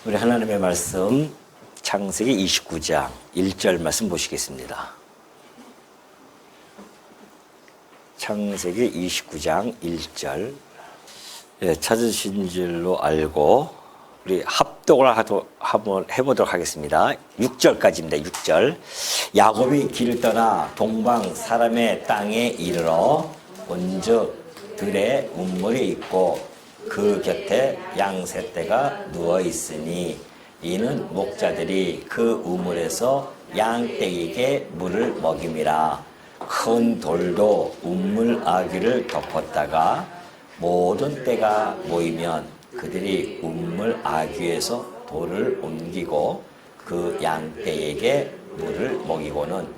우리 하나님의 말씀 창세기 29장 1절 말씀 보시겠습니다. 창세기 29장 1절 찾으신 줄로 알고 우리 합독을 한번 해보도록 하겠습니다. 6절까지입니다. 6절. 야곱이 길을 떠나 동방 사람의 땅에 이르러 온즉 들에 운물이 있고 그 곁에 양세 떼가 누워 있으니 이는 목자들이 그 우물에서 양떼에게 물을 먹임이라. 큰 돌도 우물 아귀를 덮었다가 모든 떼가 모이면 그들이 우물 아귀에서 돌을 옮기고 그 양떼에게 물을 먹이고는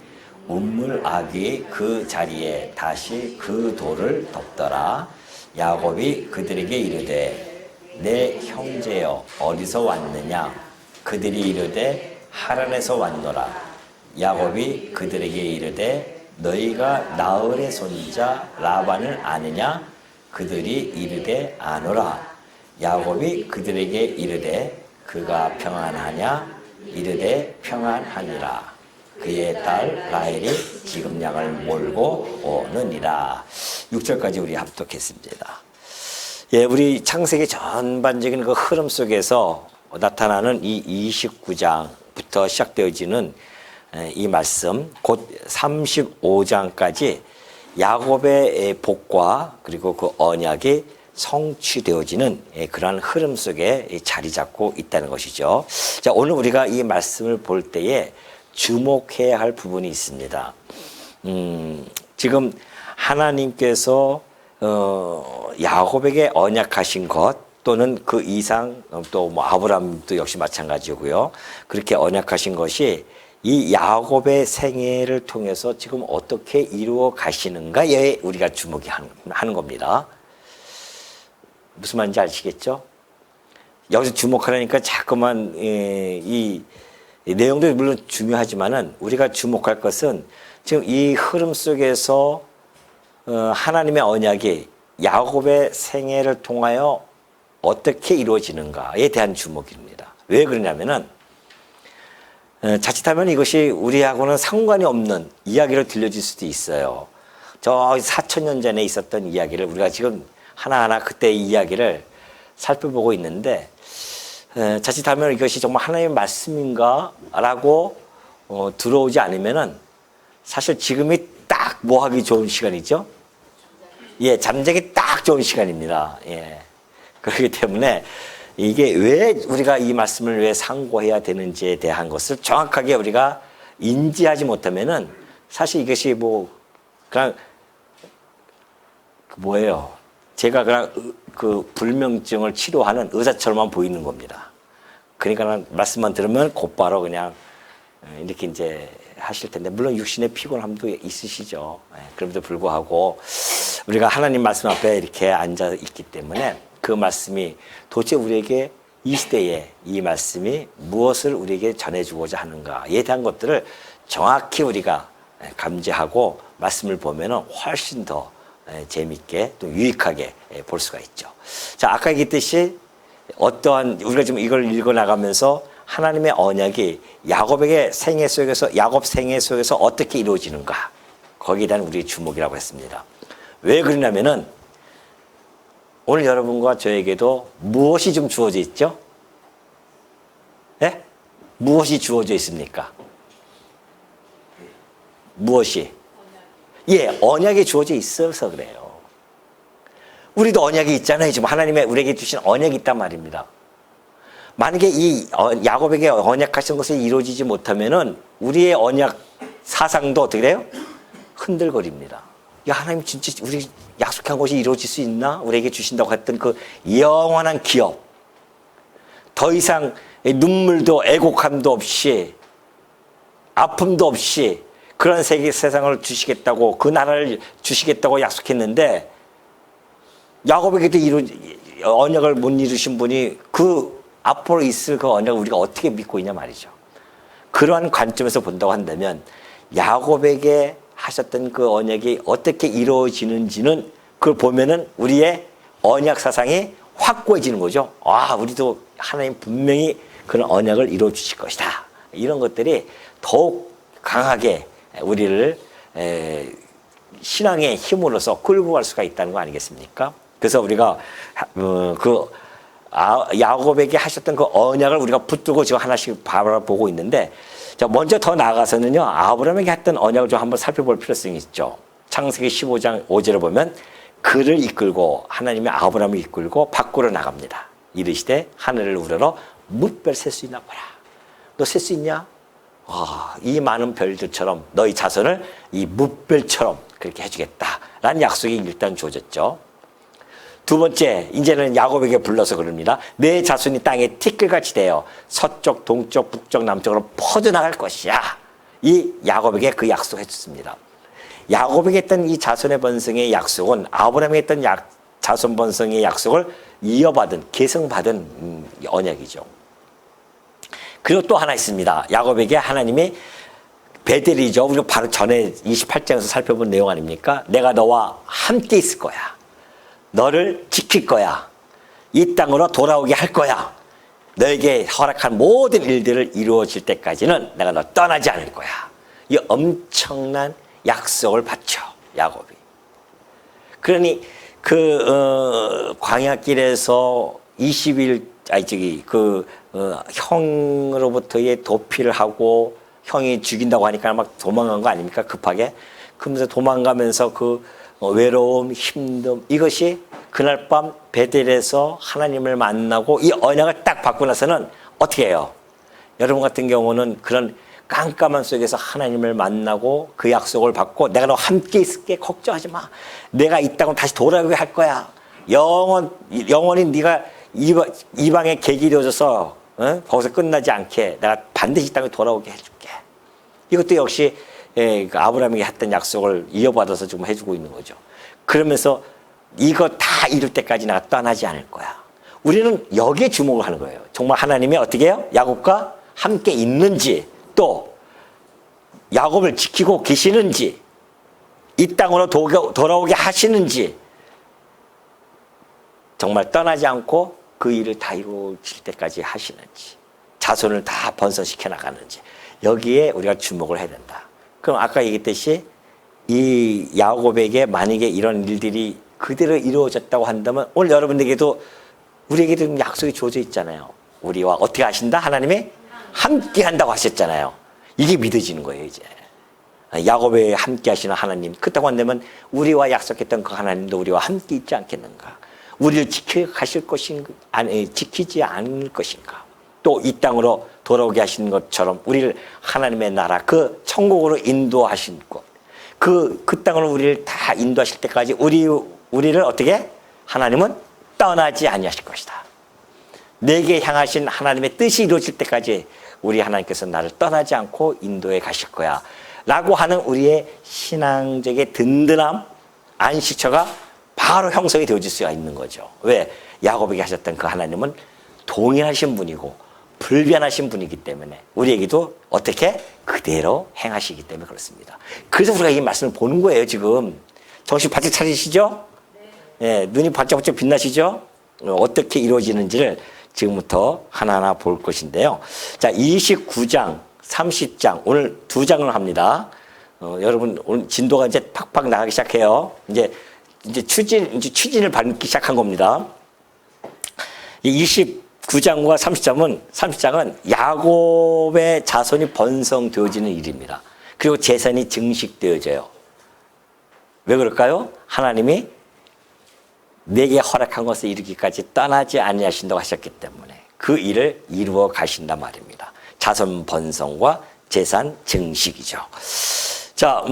우물 아귀 그 자리에 다시 그 돌을 덮더라. 야곱이 그들에게 이르되 내 형제여 어디서 왔느냐? 그들이 이르되 하란에서 왔노라. 야곱이 그들에게 이르되 너희가 나흘의 손자 라반을 아느냐? 그들이 이르되 아노라. 야곱이 그들에게 이르되 그가 평안하냐? 이르되 평안하니라. 그의 딸 라헬이 지금 양을 몰고 오느니라. 6절까지 우리 합독했습니다. 예, 우리 창세기 전반적인 그 흐름 속에서 나타나는 이 29장부터 시작되어지는 이 말씀, 곧 35장까지 야곱의 복과 그리고 그 언약이 성취되어지는 그러한 흐름 속에 자리 잡고 있다는 것이죠. 자, 오늘 우리가 이 말씀을 볼 때에 주목해야 할 부분이 있습니다. 지금 하나님께서 야곱에게 언약하신 것 또는 그 이상 또 뭐 아브라함도 역시 마찬가지고요. 그렇게 언약하신 것이 이 야곱의 생애를 통해서 지금 어떻게 이루어 가시는가에 우리가 주목이 하는 겁니다. 무슨 말인지 아시겠죠? 여기서 주목하려니까 자꾸만 이 내용도 물론 중요하지만은 우리가 주목할 것은 지금 이 흐름 속에서 하나님의 언약이 야곱의 생애를 통하여 어떻게 이루어지는가에 대한 주목입니다. 왜 그러냐면은 자칫하면 이것이 우리하고는 상관이 없는 이야기로 들려질 수도 있어요. 저 4,000년 전에 있었던 이야기를 우리가 지금 하나하나 그때의 이야기를 살펴보고 있는데 자칫하면 이것이 정말 하나님의 말씀인가? 라고 들어오지 않으면은 사실 지금이 딱 뭐 하기 좋은 시간이죠? 예, 잠자기 딱 좋은 시간입니다. 예. 그렇기 때문에 이게 왜 우리가 이 말씀을 왜 상고해야 되는지에 대한 것을 정확하게 우리가 인지하지 못하면은 사실 이것이 뭐 그냥 뭐예요? 제가 그냥 그 불면증을 치료하는 의사처럼만 보이는 겁니다. 그러니까 말씀만 들으면 곧바로 그냥 이렇게 이제 하실 텐데, 물론 육신의 피곤함도 있으시죠. 그럼에도 불구하고 우리가 하나님 말씀 앞에 이렇게 앉아 있기 때문에 그 말씀이 도대체 우리에게 이 시대에 이 말씀이 무엇을 우리에게 전해주고자 하는가에 대한 것들을 정확히 우리가 감지하고 말씀을 보면은 훨씬 더 재밌게 또 유익하게 볼 수가 있죠. 자, 아까 얘기했듯이 어떠한 우리가 지금 이걸 읽어 나가면서 하나님의 언약이 야곱에게 생애 속에서 야곱 생애 속에서 어떻게 이루어지는가 거기에 대한 우리의 주목이라고 했습니다. 왜 그러냐면은 오늘 여러분과 저에게도 무엇이 좀 주어져 있죠? 예? 무엇이 주어져 있습니까? 무엇이? 예, 언약이 주어져 있어서 그래요. 우리도 언약이 있잖아요. 지금 하나님의 우리에게 주신 언약이 있단 말입니다. 만약에 이 야곱에게 언약하신 것이 이루어지지 못하면은 우리의 언약 사상도 어떻게 돼요? 흔들거립니다. 야, 하나님 진짜 우리 약속한 것이 이루어질 수 있나? 우리에게 주신다고 했던 그 영원한 기업. 더 이상 눈물도 애곡함도 없이 아픔도 없이 그런 세상을 주시겠다고 그 나라를 주시겠다고 약속했는데 야곱에게도 언약을 못 이루신 분이 그 앞으로 있을 그 언약을 우리가 어떻게 믿고 있냐 말이죠. 그러한 관점에서 본다고 한다면 야곱에게 하셨던 그 언약이 어떻게 이루어지는지는 그걸 보면은 우리의 언약 사상이 확고해지는 거죠. 아, 우리도 하나님 분명히 그런 언약을 이루어 주실 것이다. 이런 것들이 더욱 강하게 우리를 신앙의 힘으로서 끌고 갈 수가 있다는 거 아니겠습니까? 그래서 우리가 야곱에게 하셨던 그 언약을 우리가 붙들고 지금 하나씩 바라보고 있는데, 자, 먼저 더 나아가서는요, 아브라함에게 했던 언약을 좀 한번 살펴볼 필요성이 있죠. 창세기 15장 5절을 보면 그를 이끌고, 하나님이 아브라함을 이끌고 밖으로 나갑니다. 이르시되 하늘을 우러러 뭇별 셀 수 있나 보라. 너 셀 수 있냐? 이 많은 별들처럼 너희 자손을 이 뭇별처럼 그렇게 해주겠다라는 약속이 일단 주어졌죠. 두 번째, 이제는 야곱에게 불러서 그럽니다. 내 자손이 땅에 티끌같이 되어 서쪽, 동쪽, 북쪽, 남쪽으로 퍼져나갈 것이야. 이 야곱에게 그 약속을 해줬습니다. 야곱에게 했던 이 자손의 번성의 약속은 아브라함에게 했던 자손 번성의 약속을 이어받은, 계승받은 언약이죠. 그리고 또 하나 있습니다. 야곱에게 하나님이 베델이죠. 우리가 바로 전에 28장에서 살펴본 내용 아닙니까? 내가 너와 함께 있을 거야. 너를 지킬 거야. 이 땅으로 돌아오게 할 거야. 너에게 허락한 모든 일들을 이루어질 때까지는 내가 너 떠나지 않을 거야. 이 엄청난 약속을 받죠, 야곱이. 그러니 광야길에서 20일 형으로부터의 도피를 하고 형이 죽인다고 하니까 막 도망간 거 아닙니까? 급하게. 그러면서 도망가면서 외로움, 힘듦, 이것이 그날 밤 베델에서 하나님을 만나고 이 언약을 딱 받고 나서는 어떻게 해요? 여러분 같은 경우는 그런 깜깜한 속에서 하나님을 만나고 그 약속을 받고 내가 너 함께 있을게, 걱정하지 마. 내가 이 땅으로 다시 돌아오게 할 거야. 영원히 네가 이방의 객이 되어져서 거기서 끝나지 않게 내가 반드시 이 땅에 돌아오게 해줄게. 이것도 역시 아브라함에게 했던 약속을 이어받아서 지금 해주고 있는 거죠. 그러면서 이거 다 이룰 때까지 내가 떠나지 않을 거야. 우리는 여기에 주목을 하는 거예요. 정말 하나님이 어떻게 해요? 야곱과 함께 있는지, 또 야곱을 지키고 계시는지, 이 땅으로 돌아오게 하시는지, 정말 떠나지 않고 그 일을 다 이루어질 때까지 하시는지, 자손을 다 번성시켜 나가는지, 여기에 우리가 주목을 해야 된다. 그럼 아까 얘기했듯이 이 야곱에게 만약에 이런 일들이 그대로 이루어졌다고 한다면 오늘 여러분에게도 우리에게도 약속이 주어져 있잖아요. 우리와 어떻게 하신다? 하나님이 함께 한다고 하셨잖아요. 이게 믿어지는 거예요, 이제. 야곱에 함께 하시는 하나님, 그렇다고 한다면 우리와 약속했던 그 하나님도 우리와 함께 있지 않겠는가? 우리를 지켜가실 것인가? 아니, 지키지 않을 것인가? 또 이 땅으로 돌아오게 하시는 것처럼 우리를 하나님의 나라, 그 천국으로 인도하신 것, 그 땅으로 우리를 다 인도하실 때까지 우리를 어떻게? 하나님은 떠나지 아니하실 것이다. 내게 향하신 하나님의 뜻이 이루어질 때까지 우리 하나님께서 나를 떠나지 않고 인도해 가실 거야. 라고 하는 우리의 신앙적인 든든함, 안식처가 바로 형성이 되어질 수가 있는 거죠. 왜? 야곱에게 하셨던 그 하나님은 동일하신 분이고 불변하신 분이기 때문에 우리에게도 어떻게? 그대로 행하시기 때문에 그렇습니다. 그래서 우리가 이 말씀을 보는 거예요, 지금. 정신 바짝 차리시죠? 네, 눈이 반짝반짝 빛나시죠? 어떻게 이루어지는지를 지금부터 하나하나 볼 것인데요. 자, 29장, 30장, 오늘 2장을 합니다. 여러분, 오늘 진도가 이제 팍팍 나가기 시작해요. 이제 추진을 밟기 시작한 겁니다. 29장과 30장은 야곱의 자손이 번성되어지는 일입니다. 그리고 재산이 증식되어져요. 왜 그럴까요? 하나님이 내게 허락한 것을 이루기까지 떠나지 아니하신다고 하셨기 때문에 그 일을 이루어 가신단 말입니다. 자손 번성과 재산 증식이죠. 자,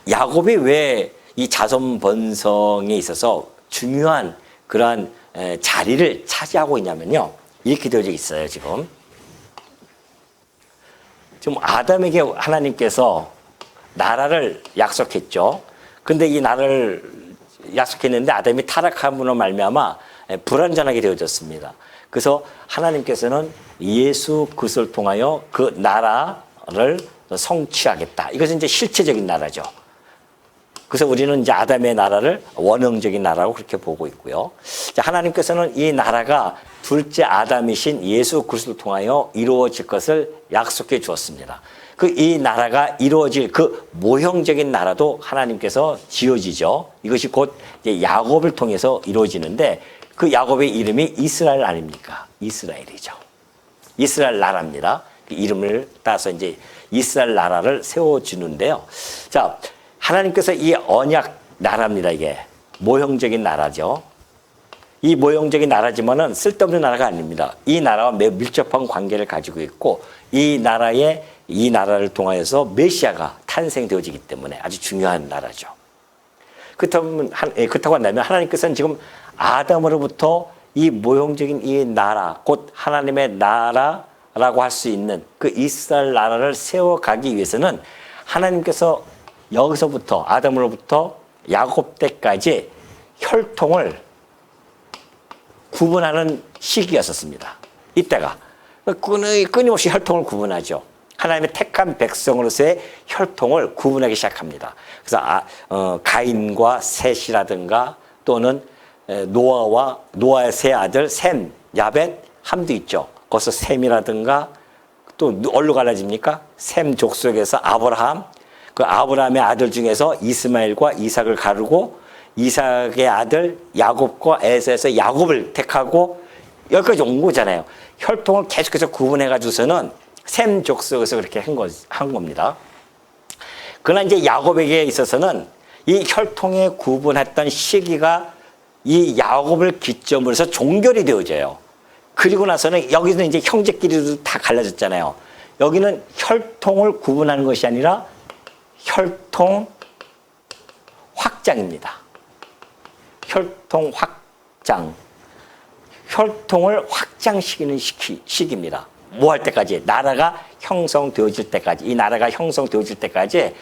야곱이 왜 이 자손 번성에 있어서 중요한 그러한 자리를 차지하고 있냐면요. 이렇게 되어져 있어요, 지금. 지금 아담에게 하나님께서 나라를 약속했죠. 근데 이 나라를 약속했는데 아담이 타락함으로 말미암아 불완전하게 되어졌습니다. 그래서 하나님께서는 예수 그리스도를 통하여 그 나라를 성취하겠다. 이것은 이제 실체적인 나라죠. 그래서 우리는 이제 아담의 나라를 원형적인 나라로 그렇게 보고 있고요. 자, 하나님께서는 이 나라가 둘째 아담이신 예수 그리스도를 통하여 이루어질 것을 약속해 주었습니다. 그 이 나라가 이루어질 그 모형적인 나라도 하나님께서 지어지죠. 이것이 곧 이제 야곱을 통해서 이루어지는데 그 야곱의 이름이 이스라엘 아닙니까? 이스라엘이죠. 이스라엘 나라입니다. 그 이름을 따서 이제 이스라엘 나라를 세워주는데요. 자, 하나님께서 이 언약 나라입니다. 이게 모형적인 나라죠. 이 모형적인 나라지만은 쓸데없는 나라가 아닙니다. 이 나라와 매우 밀접한 관계를 가지고 있고 이 나라를 통하여서 메시아가 탄생되어지기 때문에 아주 중요한 나라죠. 그렇다고 한다면 하나님께서는 지금 아담으로부터 이 모형적인 이 나라, 곧 하나님의 나라라고 할 수 있는 그 이스라엘 나라를 세워가기 위해서는 하나님께서 여기서부터 아담으로부터 야곱 때까지 혈통을 구분하는 시기였었습니다. 이때가 끊임없이 혈통을 구분하죠. 하나님의 택한 백성으로서의 혈통을 구분하기 시작합니다. 그래서 가인과 셋이라든가 또는 노아의 세 아들 셈, 야벳, 함도 있죠. 거기서 셈이라든가 또 어디로 갈라집니까? 셈 족속에서 아브라함, 그 아브라함의 아들 중에서 이스마엘과 이삭을 가르고 이삭의 아들 야곱과 에서에서 야곱을 택하고 여기까지 온 거잖아요. 혈통을 계속해서 구분해가지고서는 셈 족속에서 그렇게 한 겁니다. 그러나 이제 야곱에게 있어서는 이 혈통에 구분했던 시기가 이 야곱을 기점으로 해서 종결이 되어져요. 그리고 나서는 여기는 이제 형제끼리도 다 갈라졌잖아요. 여기는 혈통을 구분하는 것이 아니라 혈통 확장입니다. 혈통 확장. 혈통을 확장시키는 시기입니다. 뭐 할 때까지? 나라가 형성되어질 때까지. 이 나라가 형성되어질 때까지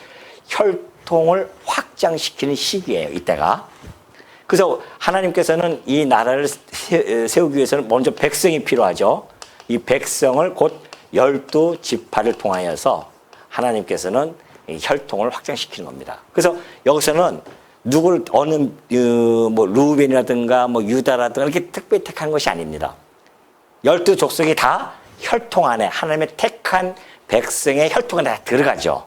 혈통을 확장시키는 시기예요. 이때가. 그래서 하나님께서는 이 나라를 세우기 위해서는 먼저 백성이 필요하죠. 이 백성을 곧 12지파를 통하여서 하나님께서는 이 혈통을 확장시키는 겁니다. 그래서 여기서는 누구를 뭐 루벤이라든가 뭐 유다라든가 이렇게 특별히 택한 것이 아닙니다. 12족속이 다 혈통 안에 하나님의 택한 백성의 혈통 안에 다 들어가죠.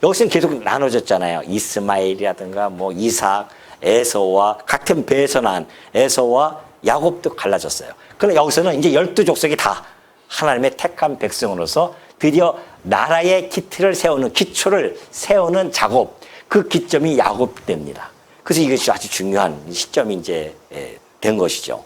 여기서는 계속 나눠졌잖아요. 이스마엘이라든가 뭐 이삭, 에서와 같은 배에서 난 에서와 야곱도 갈라졌어요. 그러나 여기서는 이제 12족속이 다 하나님의 택한 백성으로서 드디어 나라의 기초를 세우는 작업, 그 기점이 야곱 때입니다. 그래서 이것이 아주 중요한 시점이 이제 된 것이죠.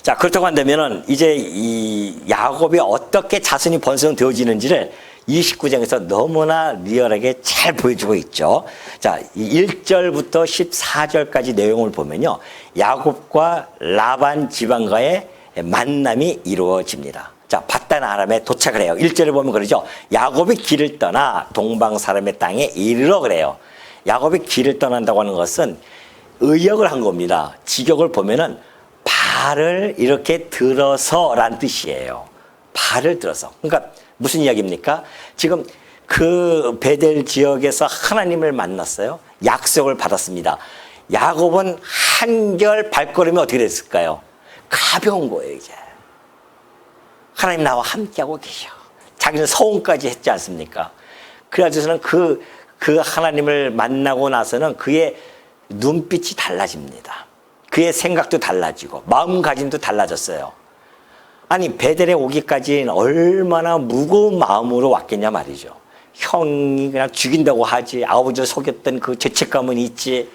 자, 그렇다고 한다면은 이제 이 야곱이 어떻게 자손이 번성되어지는지를 29장에서 너무나 리얼하게 잘 보여주고 있죠. 자, 1절부터 14절까지 내용을 보면요. 야곱과 라반 지방과의 만남이 이루어집니다. 자, 밧단 아람에 도착을 해요. 1절을 보면 그러죠. 야곱이 길을 떠나 동방 사람의 땅에 이르러 그래요. 야곱이 길을 떠난다고 하는 것은 의역을 한 겁니다. 직역을 보면은 발을 이렇게 들어서라는 뜻이에요. 발을 들어서. 그러니까 무슨 이야기입니까? 지금 그 베델 지역에서 하나님을 만났어요. 약속을 받았습니다. 야곱은 한결 발걸음이 어떻게 됐을까요? 가벼운 거예요, 이제. 하나님 나와 함께하고 계셔. 자기는 서원까지 했지 않습니까? 그래가지고서는 그 하나님을 만나고 나서는 그의 눈빛이 달라집니다. 그의 생각도 달라지고 마음가짐도 달라졌어요. 아니, 베델에 오기까지는 얼마나 무거운 마음으로 왔겠냐 말이죠. 형이 그냥 죽인다고 하지, 아버지를 속였던 그 죄책감은 있지.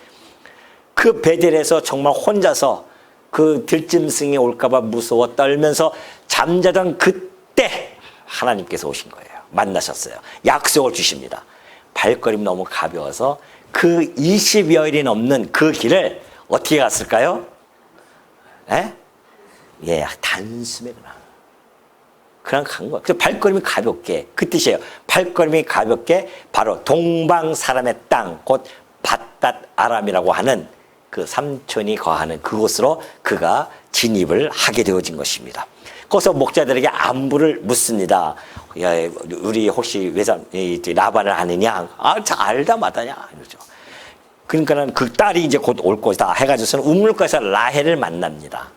그 베델에서 정말 혼자서 그 들짐승이 올까봐 무서워 떨면서 잠자던 그때 하나님께서 오신 거예요. 만나셨어요. 약속을 주십니다. 발걸음이 너무 가벼워서 그 20여일이 넘는 그 길을 어떻게 갔을까요? 예, 단숨에 그냥 간 거예요. 그래서 발걸음이 가볍게, 그 뜻이에요. 발걸음이 가볍게 바로 동방 사람의 땅, 곧 밧닷 아람이라고 하는 그 삼촌이 거하는 그곳으로 그가 진입을 하게 되어진 것입니다. 거기서 목자들에게 안부를 묻습니다. 야, 우리 혹시 라반을 아느냐? 알다 마다냐? 이러죠. 그러니까는 그 딸이 이제 곧 올 것이다 해가지고서는 우물가에서 라헬을 만납니다.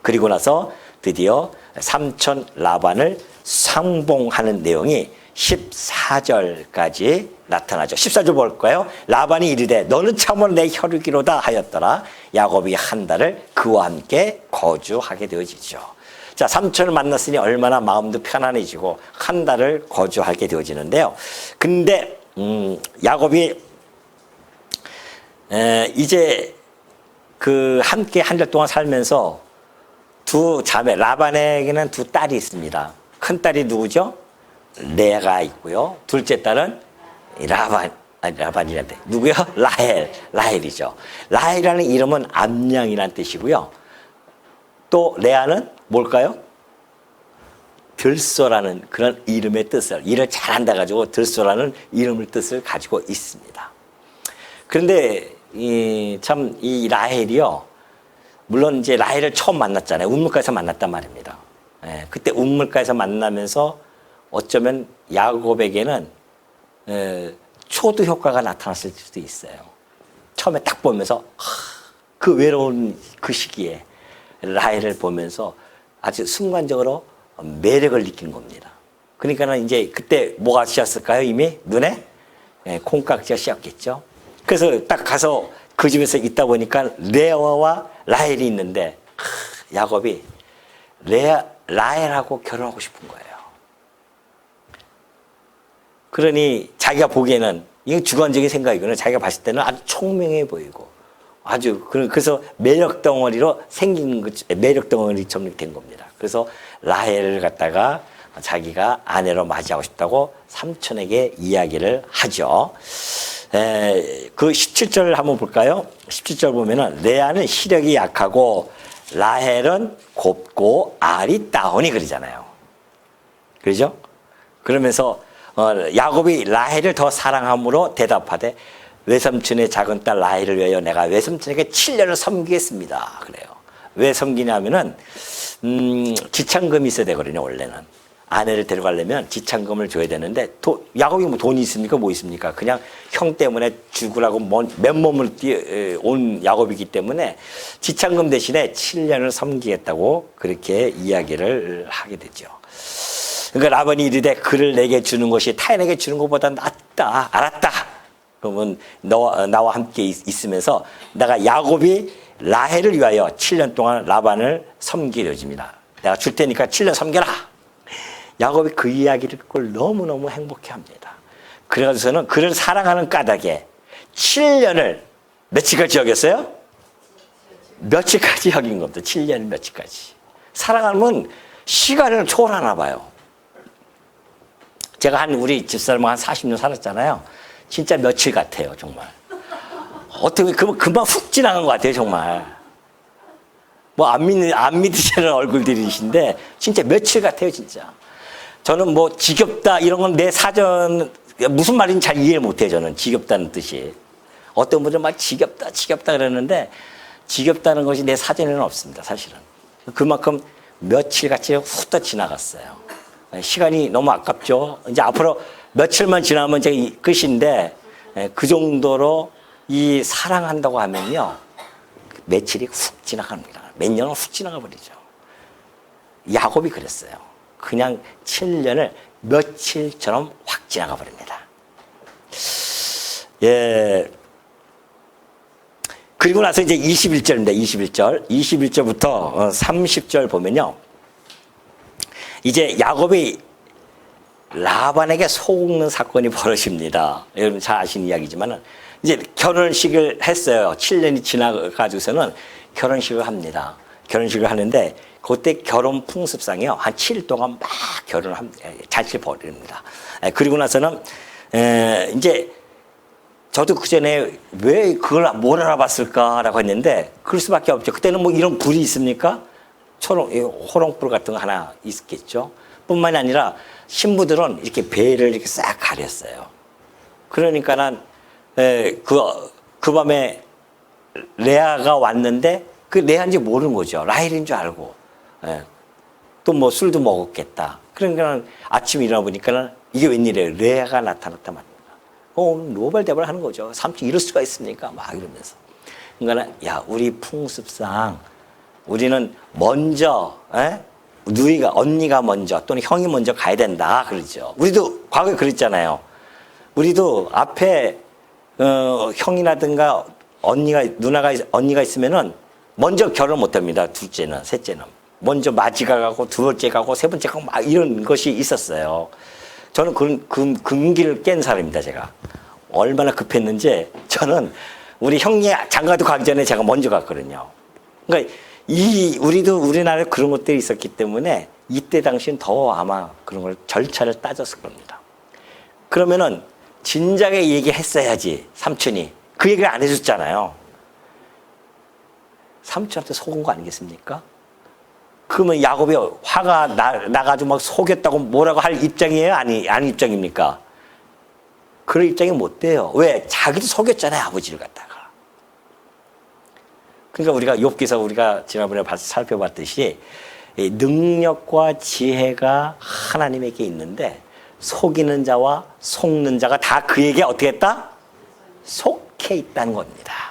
그리고 나서 드디어 삼촌 라반을 상봉하는 내용이 14절까지 나타나죠. 14절 볼까요? 라반이 이르되 너는 참으로 내 혈육이로다 하였더라. 야곱이 한 달을 그와 함께 거주하게 되어지죠. 자, 삼촌을 만났으니 얼마나 마음도 편안해지고 한 달을 거주하게 되어지는데요. 근데 야곱이 이제 그 함께 한 달 동안 살면서 두 자매, 라반에게는 두 딸이 있습니다. 큰 딸이 누구죠? 레아가 있고요. 둘째 딸은 라반이란데 누구요? 라헬이죠. 라헬이라는 이름은 암양이라는 뜻이고요. 또 레아는 뭘까요? 들소라는 그런 이름의 뜻을, 일을 잘한다 가지고 들소라는 이름의 뜻을 가지고 있습니다. 그런데 참 이 라헬이요, 물론 이제 라헬을 처음 만났잖아요. 운물가에서 만났단 말입니다. 그때 운물가에서 만나면서 어쩌면 야곱에게는 초두 효과가 나타났을 수도 있어요. 처음에 딱 보면서 그 외로운 그 시기에 라헬을 보면서 아주 순간적으로 매력을 느낀 겁니다. 그러니까는 이제 그때 뭐가 씌었을까요? 이미 눈에 콩깍지가 씌었겠죠. 그래서 딱 가서 그 집에서 있다 보니까 레아와 라헬이 있는데 야곱이 라헬하고 결혼하고 싶은 거예요. 그러니 자기가 보기에는 이게 주관적인 생각이거든요. 자기가 봤을 때는 아주 총명해 보이고 아주 그래서 매력 덩어리로 생긴 매력 덩어리처럼 된 겁니다. 그래서 라헬을 갖다가 자기가 아내로 맞이하고 싶다고 삼촌에게 이야기를 하죠. 그 17절 한번 볼까요? 17절 보면은 레아는 시력이 약하고 라헬은 곱고 알이 따오니 그러잖아요. 그러죠? 그러면서 야곱이 라헬을 더 사랑함으로 대답하되 외삼촌의 작은 딸 라헬을 위하여 내가 외삼촌에게 7년을 섬기겠습니다. 그래요. 왜 섬기냐면은 지참금이 있어야 되거든요. 원래는 아내를 데려가려면 지참금을 줘야 되는데 야곱이 뭐 돈이 있습니까? 뭐 있습니까? 그냥 형 때문에 죽으라고 맨몸을 온 야곱이기 때문에 지참금 대신에 7년을 섬기겠다고 그렇게 이야기를 하게 되죠. 그러니까 라반이 이르되 그를 내게 주는 것이 타인에게 주는 것보다 낫다. 알았다. 그러면 나와 함께 있으면서 내가 야곱이 라헬을 위하여 7년 동안 라반을 섬기려집니다. 내가 줄 테니까 7년 섬겨라. 야곱이 그 이야기를 듣고 너무너무 행복해합니다. 그래가지고서는 그를 사랑하는 까닭에 7년을 며칠까지 여겼어요? 며칠까지 여긴 겁니다. 7년 며칠까지. 사랑하면 시간을 초월하나 봐요. 제가 우리 집사람과 한 40년 살았잖아요. 진짜 며칠 같아요, 정말. 어떻게 금방 훅 지나간 것 같아요, 정말. 뭐 안 믿으시는 얼굴들이신데 진짜 며칠 같아요, 진짜. 저는 뭐 지겹다 이런 건 내 사전 무슨 말인지 잘 이해를 못해요. 저는 지겹다는 뜻이. 어떤 분들은 막 지겹다 그러는데 지겹다는 것이 내 사전에는 없습니다, 사실은. 그만큼 며칠같이 훅 지나갔어요. 시간이 너무 아깝죠. 이제 앞으로 며칠만 지나면 이제 끝인데 그 정도로 이 사랑한다고 하면요, 며칠이 훅 지나갑니다. 몇 년은 훅 지나가 버리죠. 야곱이 그랬어요. 그냥 7년을 며칠처럼 확 지나가 버립니다. 예. 그리고 나서 이제 21절입니다. 21절부터 30절 보면요, 이제 야곱이 라반에게 속는 사건이 벌어집니다. 여러분 잘 아시는 이야기지만은 이제 결혼식을 했어요. 7년이 지나가지고서는 결혼식을 합니다. 결혼식을 하는데 그때 결혼 풍습상이요, 한 7일 동안 막 잔치를 벌입니다. 그리고 나서는 이제 저도 그 전에 왜 그걸 뭘 알아봤을까라고 했는데 그럴 수밖에 없죠. 그때는 뭐 이런 불이 있습니까? 호롱불 같은 거 하나 있겠죠. 뿐만이 아니라 신부들은 이렇게 배를 이렇게 싹 가렸어요. 그러니까는 그 밤에 레아가 왔는데 그 레아인지 모르는 거죠. 라헬인 줄 알고. 또 뭐 술도 먹었겠다. 그러니까 아침에 일어나 보니까는 이게 웬일이에요. 레아가 나타났단 말입니다. 노발대발 하는 거죠. 삼촌 이럴 수가 있습니까? 막 이러면서. 그러니까 야, 우리 풍습상 우리는 먼저 누이가 언니가 먼저 또는 형이 먼저 가야 된다 그러죠. 우리도 과거에 그랬잖아요. 우리도 앞에 형이라든가 언니가 있으면은 먼저 결혼 못 합니다. 둘째는 셋째는 먼저 맞이가 가고 두 번째 가고 세 번째 가고 막 이런 것이 있었어요. 저는 그 금기를 깬 사람입니다. 제가 얼마나 급했는지 저는 우리 형이 장가도 가기 전에 제가 먼저 갔거든요. 그러니까 우리나라에 그런 것들이 있었기 때문에 이때 당시엔 더 아마 그런 걸 절차를 따졌을 겁니다. 그러면은 진작에 얘기했어야지. 삼촌이 그 얘기를 안 해줬잖아요. 삼촌한테 속은 거 아니겠습니까? 그러면 야곱이 화가 나가지고 막 속였다고 뭐라고 할 입장이에요? 아니 입장입니까? 그런 입장이 못 돼요. 왜? 자기도 속였잖아요. 아버지를 갖다가. 그러니까 우리가 욥기서 우리가 지난번에 살펴봤듯이 능력과 지혜가 하나님에게 있는데 속이는 자와 속는 자가 다 그에게 어떻게 했다? 속해 있다는 겁니다.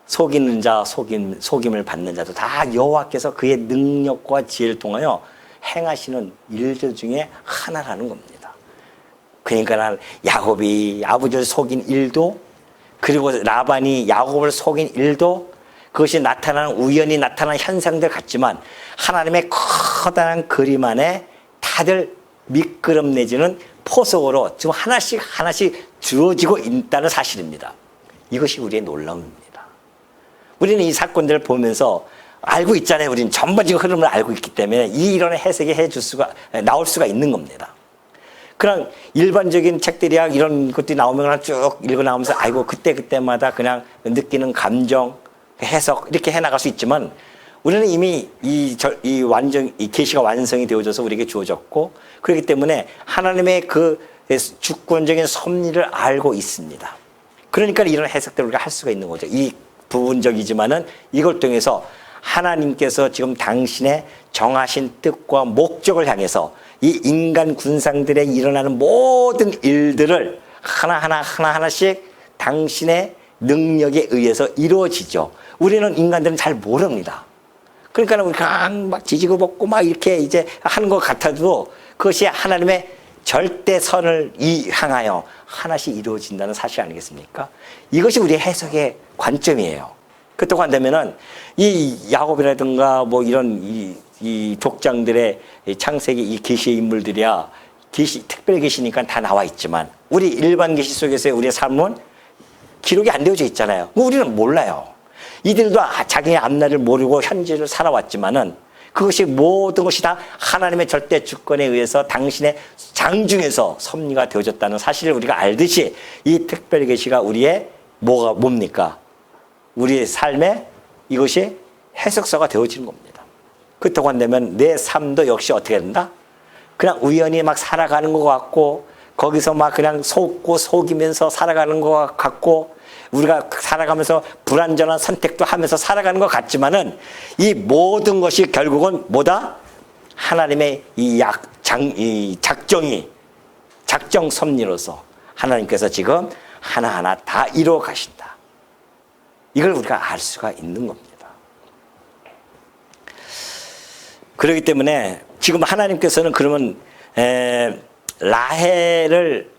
속이는 자, 속임을 받는 자도 다 여호와께서 그의 능력과 지혜를 통하여 행하시는 일들 중에 하나라는 겁니다. 그러니까 야곱이 아버지를 속인 일도 그리고 라반이 야곱을 속인 일도 그것이 우연히 나타난 현상들 같지만 하나님의 커다란 그림 안에 다들 미끄럼 내지는 포석으로 지금 하나씩 주어지고 있다는 사실입니다. 이것이 우리의 놀라움입니다. 우리는 이 사건들을 보면서 알고 있잖아요. 우리는 전반적인 흐름을 알고 있기 때문에 이런 해석이 나올 수가 있는 겁니다. 그냥 일반적인 책들이야 이런 것들이 나오면 쭉 읽어 나오면서 아이고 그때마다 그냥 느끼는 감정, 해석 이렇게 해 나갈 수 있지만 우리는 이미 이 계시가 완성이 되어져서 우리에게 주어졌고 그렇기 때문에 하나님의 그 주권적인 섭리를 알고 있습니다. 그러니까 이런 해석들을 우리가 할 수가 있는 거죠. 이 부분적이지만은 이걸 통해서 하나님께서 지금 당신의 정하신 뜻과 목적을 향해서 이 인간 군상들에 일어나는 모든 일들을 하나씩 당신의 능력에 의해서 이루어지죠. 우리는 인간들은 잘 모릅니다. 그러니까 우리가 막 지지고 볶고 막 이렇게 이제 하는 것 같아도 그것이 하나님의 절대선을 향하여 하나씩 이루어진다는 사실 아니겠습니까? 이것이 우리의 해석의 관점이에요. 그렇다고 한다면은 이 야곱이라든가 뭐 이런 이 족장들의 창세기 이 계시의 인물들이야 특별 계시니까 다 나와 있지만 우리 일반 계시 속에서의 우리의 삶은 기록이 안 되어져 있잖아요. 우리는 몰라요. 이들도 자기의 앞날을 모르고 현재를 살아왔지만은 그것이 모든 것이 다 하나님의 절대 주권에 의해서 당신의 장중에서 섭리가 되어졌다는 사실을 우리가 알듯이 이 특별 계시가 우리의 뭡니까? 우리의 삶에 이것이 해석서가 되어지는 겁니다. 그렇다고 한다면 내 삶도 역시 어떻게 된다? 그냥 우연히 막 살아가는 것 같고 거기서 막 그냥 속고 속이면서 살아가는 것 같고 우리가 살아가면서 불완전한 선택도 하면서 살아가는 것 같지만은 이 모든 것이 결국은 뭐다? 하나님의 이 작정 섭리로서 하나님께서 지금 하나하나 다 이루어 가신다. 이걸 우리가 알 수가 있는 겁니다. 그렇기 때문에 지금 하나님께서는 그러면 라헬을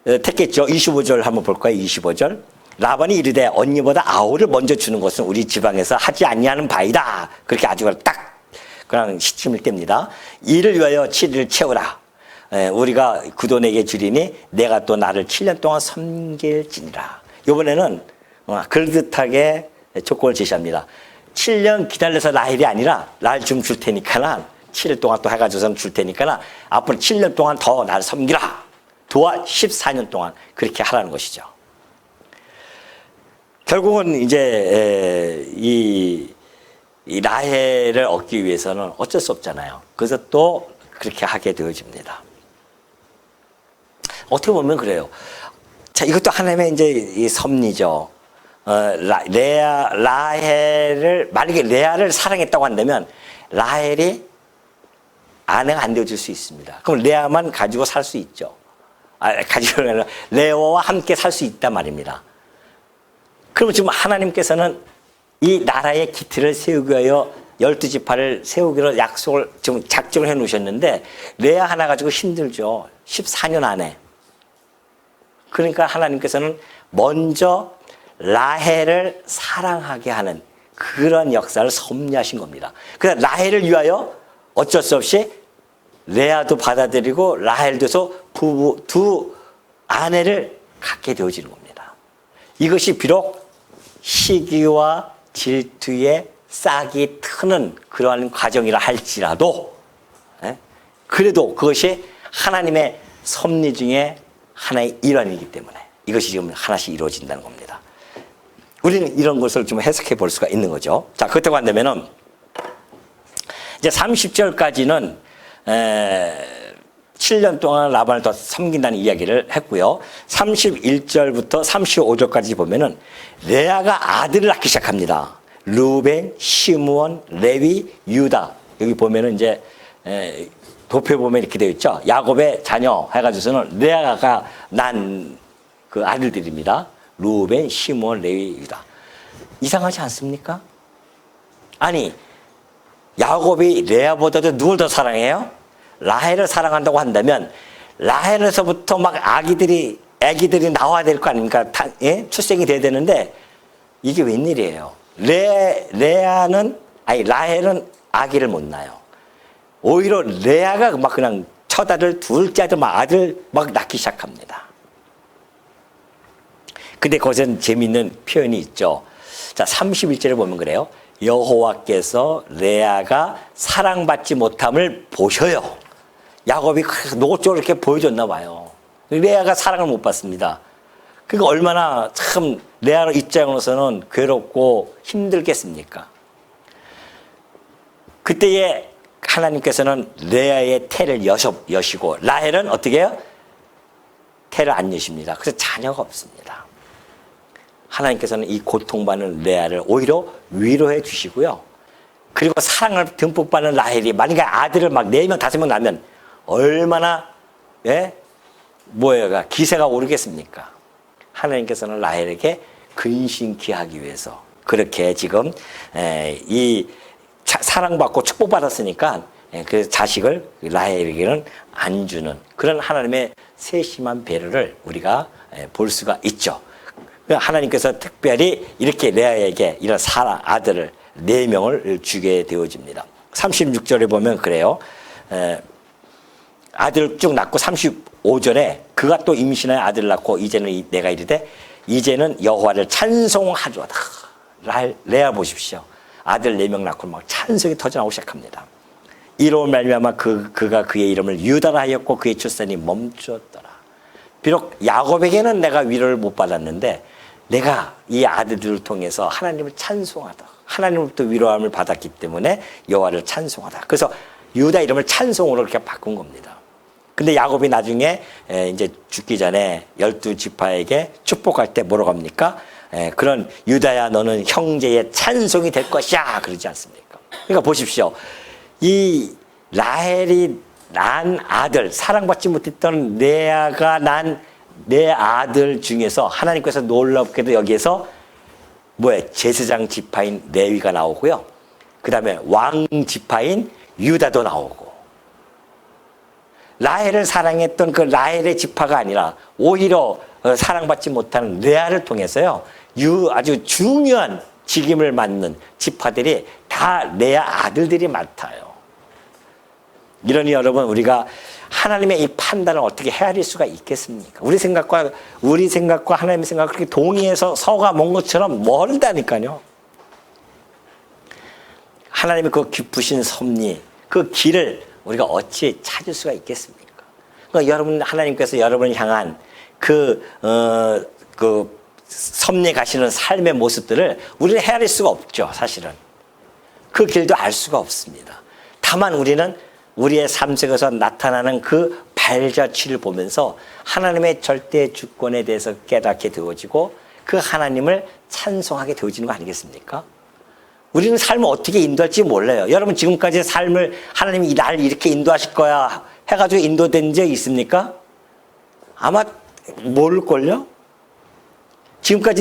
택했죠. 25절 한번 볼까요? 25절. 라반이 이르되 언니보다 아우를 먼저 주는 것은 우리 지방에서 하지 아니하는 바이다. 그렇게 아주 딱 그냥 시침을 뗍니다. 이를 위하여 7일을 채우라. 우리가 그돈에게 주리니 내가 또 나를 7년 동안 섬길지니라. 이번에는 그럴듯하게 조건을 제시합니다. 7년 기다려서 라헬이 아니라 날 좀 줄 테니까 7일 동안 또 해가지고선 줄 테니까 앞으로 7년 동안 더 나를 섬기라. 도와 14년 동안 그렇게 하라는 것이죠. 결국은 이제 이 라헬을 얻기 위해서는 어쩔 수 없잖아요. 그래서 또 그렇게 하게 되어집니다. 어떻게 보면 그래요. 자, 이것도 하나님의 이제 이 섭리죠. 라헬을 만약에 레아를 사랑했다고 한다면 라헬이 아내가 안 되어줄 수 있습니다. 그럼 레아만 가지고 살 수 있죠. 가지고 레아와 함께 살 수 있단 말입니다. 그럼 지금 하나님께서는 이 나라의 기틀을 세우기 위하여 12지파를 세우기로 약속을 좀 작정을 해 놓으셨는데 레아 하나 가지고 힘들죠. 14년 안에. 그러니까 하나님께서는 먼저 라헬을 사랑하게 하는 그런 역사를 섭리하신 겁니다. 그래서 라헬을 위하여 어쩔 수 없이 레아도 받아들이고 라헬도서 부부 두 아내를 갖게 되어지는 겁니다. 이것이 비록 시기와 질투에 싹이 트는 그러한 과정이라 할지라도 그래도 그것이 하나님의 섭리 중에 하나의 일환이기 때문에 이것이 지금 하나씩 이루어진다는 겁니다. 우리는 이런 것을 좀 해석해 볼 수가 있는 거죠. 자, 그렇다고 한다면은 이제 30절까지는 7년 동안 라반을 더 섬긴다는 이야기를 했고요. 31절부터 35절까지 보면은 레아가 아들을 낳기 시작합니다. 루벤, 시므온, 레위, 유다. 여기 보면은 이제 도표에 보면 이렇게 되어 있죠. 야곱의 자녀 해가지고서는 레아가 난 그 아들들입니다. 루벤, 시므온, 레위, 유다. 이상하지 않습니까? 아니, 야곱이 레아보다도 누굴 더 사랑해요? 라헬을 사랑한다고 한다면 라헬에서부터 막 아기들이 나와야 될 거 아닙니까? 출생이 돼야 되는데 이게 웬일이에요? 라헬은 아기를 못 낳아요. 오히려 레아가 막 그냥 첫 아들, 둘째 아들, 막 아들 막 낳기 시작합니다. 근데 거기서 재미있는 표현이 있죠. 자, 31절에 보면 그래요. 여호와께서 레아가 사랑받지 못함을 보셔요. 야곱이 노골적으로 이렇게 보여줬나 봐요. 레아가 사랑을 못 받습니다. 그러니까 얼마나 참 레아 입장으로서는 괴롭고 힘들겠습니까? 그때에 하나님께서는 레아의 태를 여시고 라헬은 어떻게 해요? 태를 안 여십니다. 그래서 자녀가 없습니다. 하나님께서는 이 고통받는 레아를 오히려 위로해 주시고요. 그리고 사랑을 듬뿍 받는 라헬이 만약에 아들을 막 4명, 5명 낳으면 얼마나 기세가 오르겠습니까? 하나님께서는 라헬에게 근신케 하기 위해서 그렇게 지금 이 사랑받고 축복받았으니까 그 자식을 라헬에게는 안 주는 그런 하나님의 세심한 배려를 우리가 볼 수가 있죠. 하나님께서 특별히 이렇게 레아에게 이런 아들을 4명을 주게 되어집니다. 36절에 보면 그래요. 아들을 쭉 낳고 35절에 그가 또 임신하여 아들을 낳고 이제는 내가 이르되 이제는 여호와를 찬송하도다. 레아 보십시오. 아들 4명 낳고 막 찬송이 터져나오기 시작합니다. 이로 말미암아 그가 그의 이름을 유다라 하였고 그의 출산이 멈추었더라. 비록 야곱에게는 내가 위로를 못 받았는데 내가 이 아들들을 통해서 하나님을 찬송하다. 하나님으로부터 위로함을 받았기 때문에 여호와를 찬송하다. 그래서 유다 이름을 찬송으로 이렇게 바꾼 겁니다. 근데 야곱이 나중에 이제 죽기 전에 12지파에게 축복할 때 뭐라고 합니까? 그런 유다야 너는 형제의 찬송이 될 것이야 그러지 않습니까? 그러니까 보십시오. 이 라헬이 난 아들 사랑받지 못했던 레아가 난 내 아들 중에서 하나님께서 놀랍게도 여기에서 제사장 지파인 레위가 나오고요. 그 다음에 왕 지파인 유다도 나오고 라헬을 사랑했던 그 라헬의 지파가 아니라 오히려 사랑받지 못하는 레아를 통해서요. 아주 중요한 직임을 맡는 지파들이 다 레아 아들들이 맡아요. 이러니 여러분 우리가 하나님의 이 판단을 어떻게 헤아릴 수가 있겠습니까? 우리 생각과 하나님의 생각이 그렇게 동의해서 서가 먼 것처럼 멀다니까요. 하나님의 그 깊으신 섭리, 그 길을 우리가 어찌 찾을 수가 있겠습니까? 그러니까 여러분 하나님께서 여러분을 향한 그 섭리 가시는 삶의 모습들을 우리는 헤아릴 수가 없죠. 사실은 그 길도 알 수가 없습니다. 다만 우리는 우리의 삶 속에서 나타나는 그 발자취를 보면서 하나님의 절대 주권에 대해서 깨닫게 되어지고 그 하나님을 찬송하게 되어지는 거 아니겠습니까? 우리는 삶을 어떻게 인도할지 몰라요. 여러분 지금까지의 삶을 하나님이 나를 이렇게 인도하실 거야 해가지고 인도된 적 있습니까? 아마 모를걸요?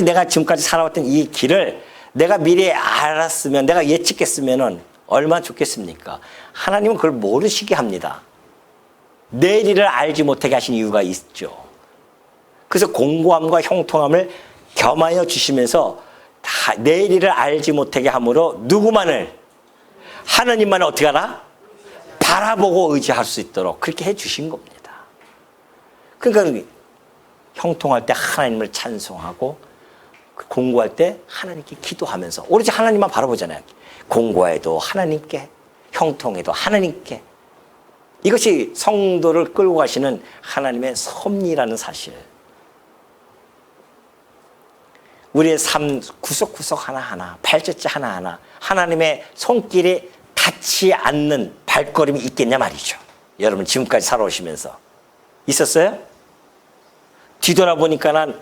내가 지금까지 살아왔던 이 길을 내가 미리 알았으면, 내가 예측했으면 얼마나 좋겠습니까? 하나님은 그걸 모르시게 합니다. 내일을 알지 못하게 하신 이유가 있죠. 그래서 공고함과 형통함을 겸하여 주시면서 내일을 알지 못하게 함으로 누구만을, 하나님만을 어떻게 하나? 바라보고 의지할 수 있도록 그렇게 해 주신 겁니다. 그러니까 형통할 때 하나님을 찬송하고, 공고할 때 하나님께 기도하면서 오로지 하나님만 바라보잖아요. 공고해도 하나님께, 형통해도 하나님께. 이것이 성도를 끌고 가시는 하나님의 섭리라는 사실. 우리의 삶 구석구석 하나하나, 발자취 하나하나 하나님의 손길이 닿지 않는 발걸음이 있겠냐 말이죠. 여러분 지금까지 살아오시면서 있었어요? 뒤돌아보니까 난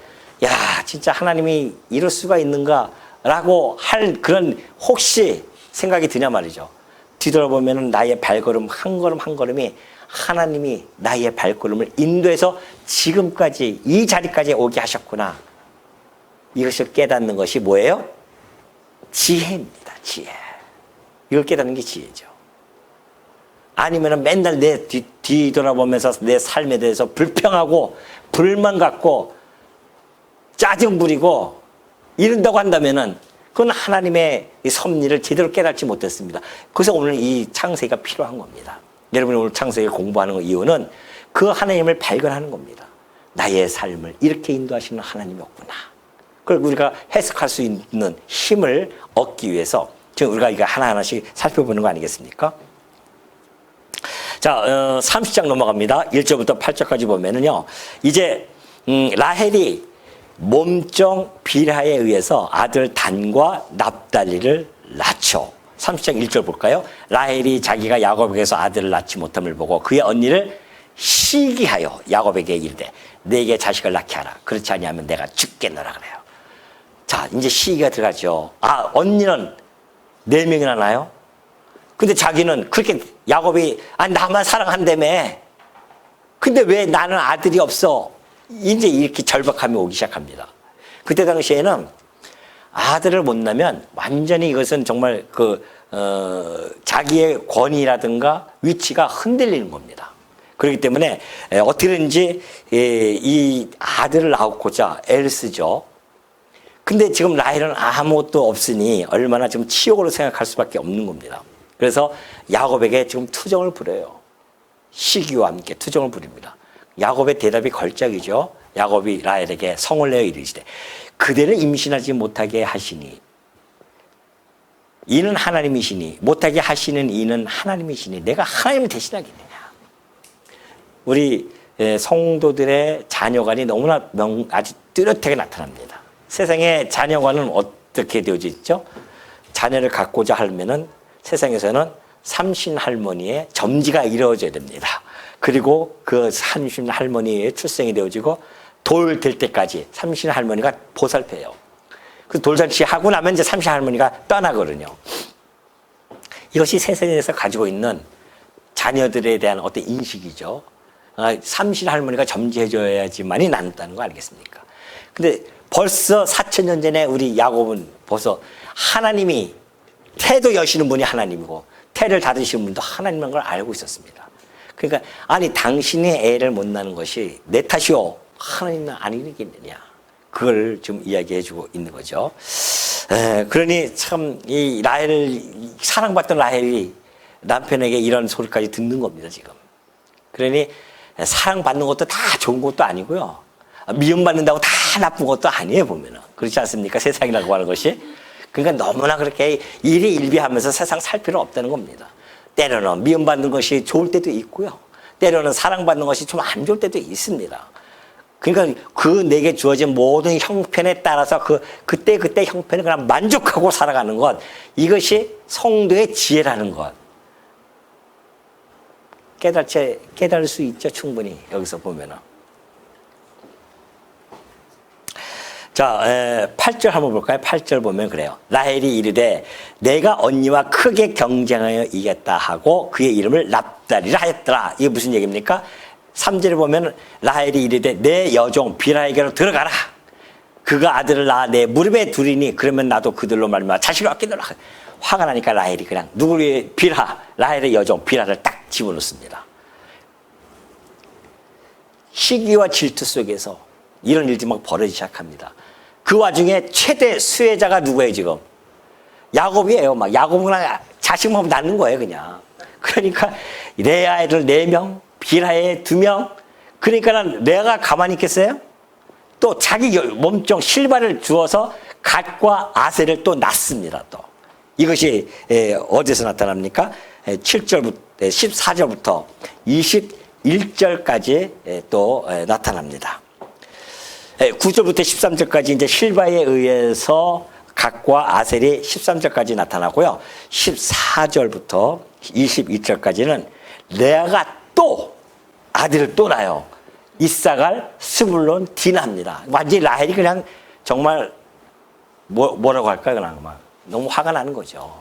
진짜 하나님이 이럴 수가 있는가 라고 할 그런 혹시 생각이 드냐 말이죠. 뒤돌아보면 나의 발걸음 한 걸음 한 걸음이 하나님이 나의 발걸음을 인도해서 지금까지 이 자리까지 오게 하셨구나. 이것을 깨닫는 것이 뭐예요? 지혜입니다. 지혜. 이걸 깨닫는 게 지혜죠. 아니면 맨날 내 뒤돌아보면서 내 삶에 대해서 불평하고 불만 갖고 짜증 부리고 이런다고 한다면은 그건 하나님의 섭리를 제대로 깨닫지 못했습니다. 그래서 오늘 이 창세기가 필요한 겁니다. 여러분이 오늘 창세기 공부하는 이유는 그 하나님을 발견하는 겁니다. 나의 삶을 이렇게 인도하시는 하나님이었구나. 그걸 우리가 해석할 수 있는 힘을 얻기 위해서 지금 우리가 이거 하나하나씩 살펴보는 거 아니겠습니까? 자, 30장 넘어갑니다. 1절부터 8절까지 보면은요, 이제 라헬이 몸종 빌하에 의해서 아들 단과 납달리를 낳죠. 30장 1절 볼까요? 라헬이 자기가 야곱에게서 아들을 낳지 못함을 보고 그의 언니를 시기하여 야곱에게 이르되 내게 자식을 낳게 하라. 그렇지 아니하면 내가 죽겠노라 그래요. 자, 이제 시기가 들어가죠. 언니는 4명이나 나요? 근데 자기는 그렇게 야곱이 나만 사랑한다며. 근데 왜 나는 아들이 없어? 이제 이렇게 절박함이 오기 시작합니다. 그때 당시에는 아들을 못 낳으면 완전히 이것은 정말 자기의 권위라든가 위치가 흔들리는 겁니다. 그렇기 때문에 어떻게든지 이 아들을 낳고자 애를 쓰죠. 근데 지금 라헬은 아무것도 없으니 얼마나 지금 치욕으로 생각할 수밖에 없는 겁니다. 그래서 야곱에게 지금 투정을 부려요. 시기와 함께 투정을 부립니다. 야곱의 대답이 걸작이죠. 야곱이 라헬에게 성을 내어 이르시되 그대를 임신하지 못하게 하시니 이는 하나님이시니 못하게 하시는 이는 하나님이시니 내가 하나님을 대신하겠느냐. 우리 성도들의 자녀관이 너무나 아주 뚜렷하게 나타납니다. 세상의 자녀관은 어떻게 되어져 있죠? 자녀를 갖고자 하면은 세상에서는 삼신 할머니의 점지가 이루어져야 됩니다. 그리고 그 삼신 할머니의 출생이 되어지고 돌 될 때까지 삼신 할머니가 보살펴요. 그 돌잔치 하고 나면 이제 삼신 할머니가 떠나거든요. 이것이 세상에서 가지고 있는 자녀들에 대한 어떤 인식이죠. 삼신 할머니가 점지해줘야지만이 낫다는 거 아니겠습니까? 근데 벌써 4000년 전에 우리 야곱은 벌써 하나님이 태도 여시는 분이 하나님이고 태를 다루시는 분도 하나님인 걸 알고 있었습니다. 그러니까 당신이 애를 못 낳는 것이 내 탓이요 하나님은 아니겠느냐, 그걸 좀 이야기해주고 있는 거죠. 그러니 참 이 라헬을 사랑받던 라헬이 남편에게 이런 소리까지 듣는 겁니다 지금. 그러니 사랑받는 것도 다 좋은 것도 아니고요, 미움받는다고 다 나쁜 것도 아니에요 보면은. 그렇지 않습니까? 세상이라고 하는 것이. 그러니까 너무나 그렇게 일희일비하면서 세상 살 필요 없다는 겁니다. 때로는 미움받는 것이 좋을 때도 있고요, 때로는 사랑받는 것이 좀 안 좋을 때도 있습니다. 그러니까 내게 주어진 모든 형편에 따라서 그때 형편에 그냥 만족하고 살아가는 것, 이것이 성도의 지혜라는 것. 깨달을 수 있죠, 충분히. 여기서 보면은. 자, 8절 한번 볼까요? 8절 보면 그래요. 라헬이 이르되 내가 언니와 크게 경쟁하여 이겼다 하고 그의 이름을 납달리라 하였더라. 이게 무슨 얘기입니까? 3절에 보면 라헬이 이르되 내 여종 빌하에게로 들어가라. 그가 아들을 낳아 내 무릎에 두리니 그러면 나도 그들로 말미암아 자식을 얻기노라. 화가 나니까 라헬이 그냥 누구의 빌하, 라헬의 여종 빌하를 딱 집어넣습니다. 시기와 질투 속에서 이런 일들이 막 벌어지기 시작합니다. 그 와중에 최대 수혜자가 누구예요 지금? 야곱이에요. 막 야곱은 그냥 자식만 낳는 거예요 그냥. 그러니까 레아의 애들 4명, 빌하의 2명. 그러니까 레아가 가만히 있겠어요? 또 자기 몸종 실바를 주어서 갓과 아셀을 또 낳습니다. 또 이것이 어디서 나타납니까? 7절부터 14절부터 21절까지 또 나타납니다. 9절부터 13절까지 이제 실바에 의해서 갓과 아셀이 13절까지 나타나고요. 14절부터 22절까지는 레아가 또 아들을 또 낳아요. 이사갈, 스불론, 디나입니다. 완전히 라헬이 그냥 정말 뭐라고 할까요? 그냥 막 너무 화가 나는 거죠.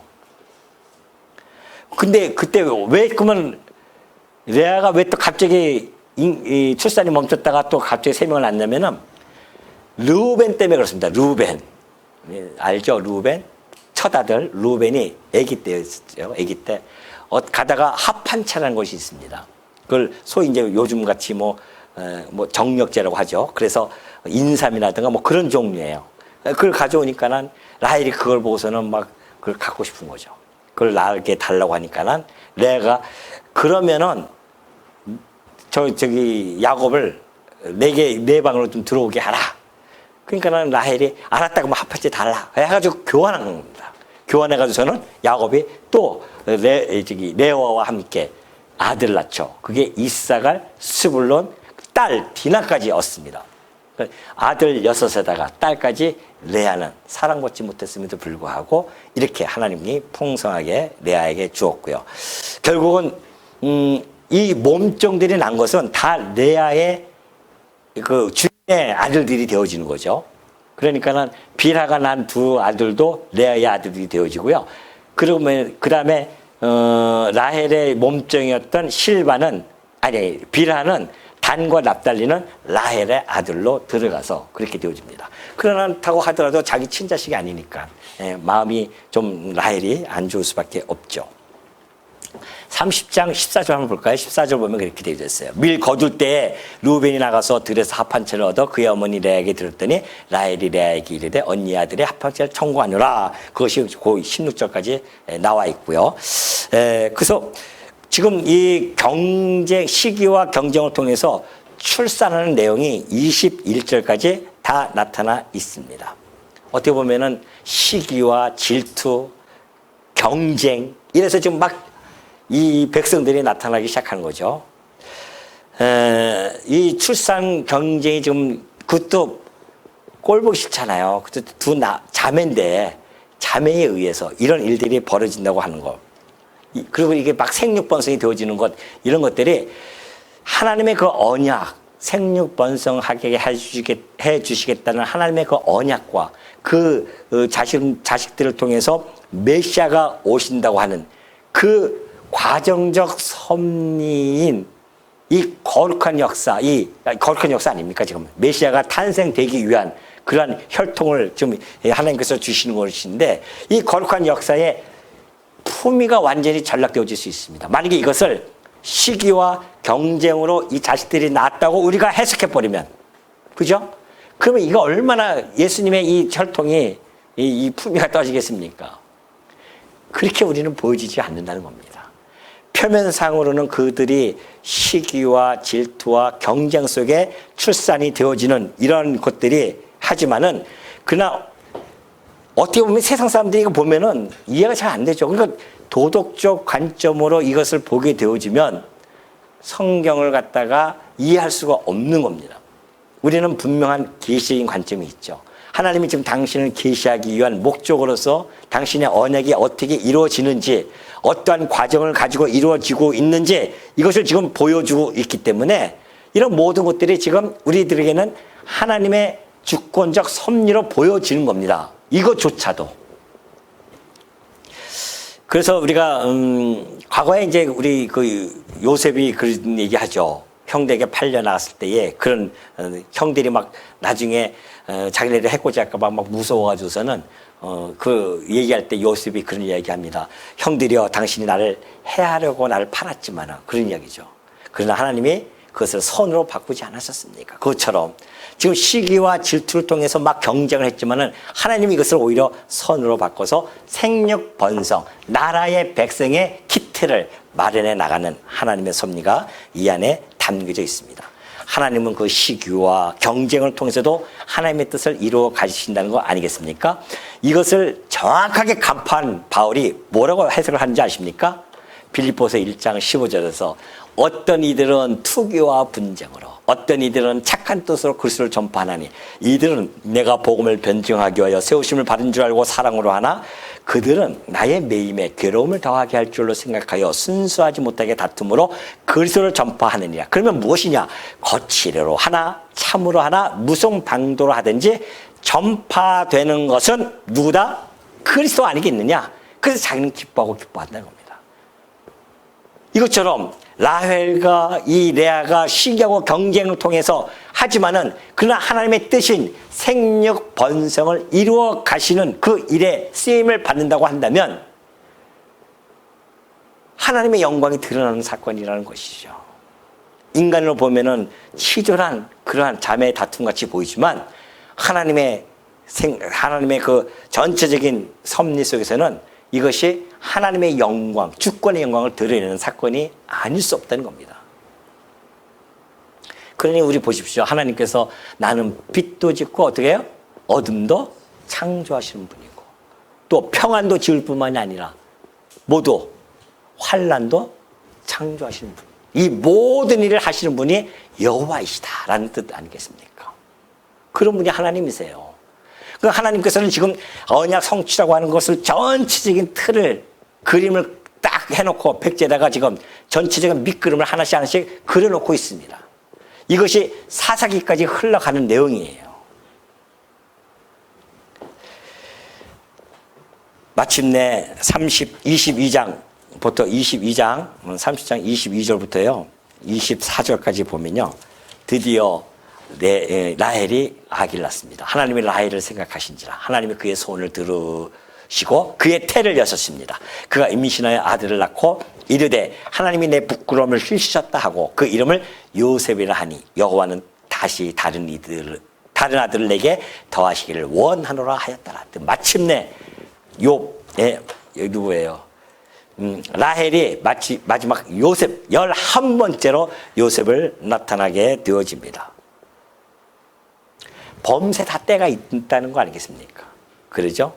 근데 그때 왜 그러면 레아가 왜 또 갑자기 출산이 멈췄다가 또 갑자기 3명을 낳냐면은 르우벤 때문에 그렇습니다. 르우벤. 알죠? 르우벤? 첫 아들 르우벤이 아기 때였죠. 아기 때. 가다가 합판차라는 것이 있습니다. 그걸 소위 이제 요즘 같이 뭐 정력제라고 하죠. 그래서 인삼이라든가 뭐 그런 종류예요. 그걸 가져오니까는 라헬이 그걸 보고서는 막 그걸 갖고 싶은 거죠. 그걸 나에게 달라고 하니까는 내가 그러면은 저기 야곱을 내 방으로 좀 들어오게 하라. 그러니까는 라헬이 알았다고 뭐 합할지 달라 해가지고 교환한 겁니다. 교환해가지고서는 야곱이 또 레아와 함께 아들 낳죠. 그게 이사갈, 스불론, 딸 디나까지 얻습니다. 아들 6에다가 딸까지 레아는 사랑받지 못했음에도 불구하고 이렇게 하나님이 풍성하게 레아에게 주었고요. 결국은 이 몸종들이 난 것은 다 레아의 그 주인의 아들들이 되어지는 거죠. 그러니까는 빌하가 난 2 아들도 레아의 아들들이 되어지고요. 그러면 그 다음에 라헬의 몸종이었던 빌하는 단과 납달리는 라헬의 아들로 들어가서 그렇게 되어집니다. 그렇다고 하더라도 자기 친자식이 아니니까 마음이 좀 라헬이 안 좋을 수밖에 없죠. 30장 14절 한번 볼까요? 14절 보면 그렇게 되어 있어요. 밀 거둘 때에 루벤이 나가서 들에서 합한채를 얻어 그의 어머니 레아에게 들었더니 라헬이 레아에게 이르되 언니 아들의 합한채를 청구하노라. 그것이 그 16절까지 나와 있고요. 그래서 지금 이 시기와 경쟁을 통해서 출산하는 내용이 21절까지 다 나타나 있습니다. 어떻게 보면은 시기와 질투, 경쟁 이래서 지금 막 이 백성들이 나타나기 시작하는 거죠. 이 출산 경쟁이 지금 그것도 꼴보기 싫잖아요. 그것도 자매인데 자매에 의해서 이런 일들이 벌어진다고 하는 것. 그리고 이게 막 생육번성이 되어지는 것 이런 것들이 하나님의 그 언약 생육번성하게 해주시겠다는 하나님의 그 언약과 그 자식들을 통해서 메시아가 오신다고 하는 그 과정적 섭리인 이 거룩한 역사 아닙니까? 지금 메시아가 탄생되기 위한 그러한 혈통을 좀 하나님께서 주시는 것인데 이 거룩한 역사에 품위가 완전히 전락되어질 수 있습니다. 만약에 이것을 시기와 경쟁으로 이 자식들이 낳았다고 우리가 해석해버리면, 그죠? 그러면 이거 얼마나 예수님의 이 혈통이 이 품위가 떨어지겠습니까? 그렇게 우리는 보여지지 않는다는 겁니다. 표면상으로는 그들이 시기와 질투와 경쟁 속에 출산이 되어지는 이런 것들이 하지만은 그러나 어떻게 보면 세상 사람들이 이거 보면은 이해가 잘 안 되죠. 그러니까 도덕적 관점으로 이것을 보게 되어지면 성경을 갖다가 이해할 수가 없는 겁니다. 우리는 분명한 계시적인 관점이 있죠. 하나님이 지금 당신을 계시하기 위한 목적으로서 당신의 언약이 어떻게 이루어지는지 어떠한 과정을 가지고 이루어지고 있는지 이것을 지금 보여주고 있기 때문에 이런 모든 것들이 지금 우리들에게는 하나님의 주권적 섭리로 보여지는 겁니다. 이것조차도. 그래서 우리가 과거에 이제 우리 그 요셉이 그런 얘기하죠. 형들에게 팔려 나갔을 때에 그런 형들이 막 나중에 자기네들 해코지 할까 봐 막 무서워가지고서는 그 얘기할 때 요셉이 그런 이야기합니다. 형들이여 당신이 나를 해하려고 나를 팔았지만 그런 이야기죠. 그러나 하나님이 그것을 선으로 바꾸지 않으셨습니까? 그것처럼 지금 시기와 질투를 통해서 막 경쟁을 했지만은 하나님이 이것을 오히려 선으로 바꿔서 생육 번성, 나라의 백성의 기틀을 마련해 나가는 하나님의 섭리가 이 안에 담겨져 있습니다. 하나님은 그 시기와 경쟁을 통해서도 하나님의 뜻을 이루어 가신다는 거 아니겠습니까? 이것을 정확하게 간파한 바울이 뭐라고 해석을 하는지 아십니까? 빌립보서 1장 15절에서 어떤 이들은 투기와 분쟁으로 어떤 이들은 착한 뜻으로 그리스도를 전파하나니 이들은 내가 복음을 변증하기 위하여 세우심을 받은 줄 알고 사랑으로 하나 그들은 나의 매임에 괴로움을 더하게 할 줄로 생각하여 순수하지 못하게 다툼으로 그리스도를 전파하느니라. 그러면 무엇이냐? 거칠어로 하나 참으로 하나 무송방도로 하든지 전파되는 것은 누구다? 그리스도 아니겠느냐? 그래서 자기는 기뻐하고 기뻐한다는 겁니다. 이것처럼 라헬과 이 레아가 시기하고 경쟁을 통해서 하지만은 그러나 하나님의 뜻인 생육 번성을 이루어 가시는 그 일에 쓰임을 받는다고 한다면 하나님의 영광이 드러나는 사건이라는 것이죠. 인간으로 보면은 치졸한 그러한 자매의 다툼 같이 보이지만 하나님의 그 전체적인 섭리 속에서는 이것이 하나님의 영광, 주권의 영광을 드러내는 사건이 아닐 수 없다는 겁니다. 그러니 우리 보십시오. 하나님께서 나는 빛도 짓고 어떻게 해요? 어둠도 창조하시는 분이고 또 평안도 지을 뿐만이 아니라 모두 환난도 창조하시는 분. 이 모든 일을 하시는 분이 여호와이시다라는 뜻 아니겠습니까? 그런 분이 하나님이세요. 그 하나님께서는 지금 언약 성취라고 하는 것을 전체적인 틀을 그림을 딱 해놓고 백제에다가 지금 전체적인 밑그림을 하나씩 그려놓고 있습니다. 이것이 사사기까지 흘러가는 내용이에요. 마침내 22장부터 22장 30장 22절부터요 24절까지 보면요 드디어 라헬이 아기를 낳습니다. 하나님이 라헬을 생각하신지라 하나님이 그의 소원을 들으시고 그의 태를 여셨습니다. 그가 임신하여 아들을 낳고 이르되 하나님이 내 부끄러움을 힐시셨다 하고 그 이름을 요셉이라 하니 여호와는 다시 다른 아들을 내게 더하시기를 원하노라 하였더라. 마침내 누구예요? 라헬이 마지막 요셉 11번째로 요셉을 나타나게 되어집니다. 범세 다 때가 있다는 거 아니겠습니까? 그러죠?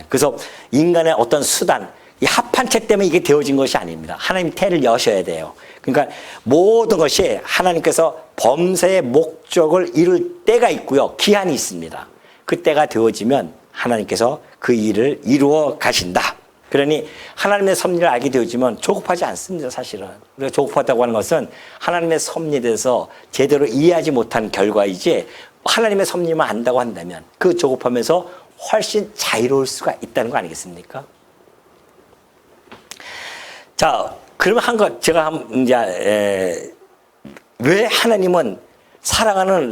그래서 인간의 어떤 수단, 이 합한체 때문에 이게 되어진 것이 아닙니다. 하나님 태를 여셔야 돼요. 그러니까 모든 것이 하나님께서 범세의 목적을 이룰 때가 있고요. 기한이 있습니다. 그 때가 되어지면 하나님께서 그 일을 이루어 가신다. 그러니 하나님의 섭리를 알게 되어지면 조급하지 않습니다. 사실은. 우리가 조급하다고 하는 것은 하나님의 섭리에 대해서 제대로 이해하지 못한 결과이지 하나님의 섭리만 안다고 한다면 그 조급하면서 훨씬 자유로울 수가 있다는 거 아니겠습니까? 자, 그러면 제가 이제 왜 하나님은 사랑하는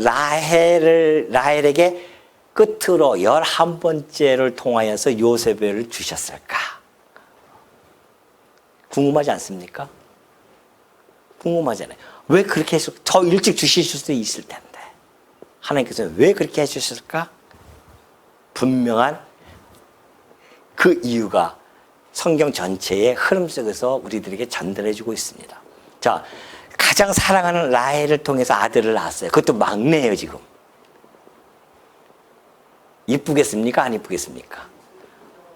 라헬에게 끝으로 11번째를 통하여서 요셉을 주셨을까? 궁금하지 않습니까? 궁금하잖아요. 왜 그렇게 해서 더 일찍 주실 수도 있을 텐데. 하나님께서 왜 그렇게 해주셨을까? 분명한 그 이유가 성경 전체의 흐름 속에서 우리들에게 전달해주고 있습니다. 자, 가장 사랑하는 라헬을 통해서 아들을 낳았어요. 그것도 막내예요, 지금. 이쁘겠습니까? 안 이쁘겠습니까?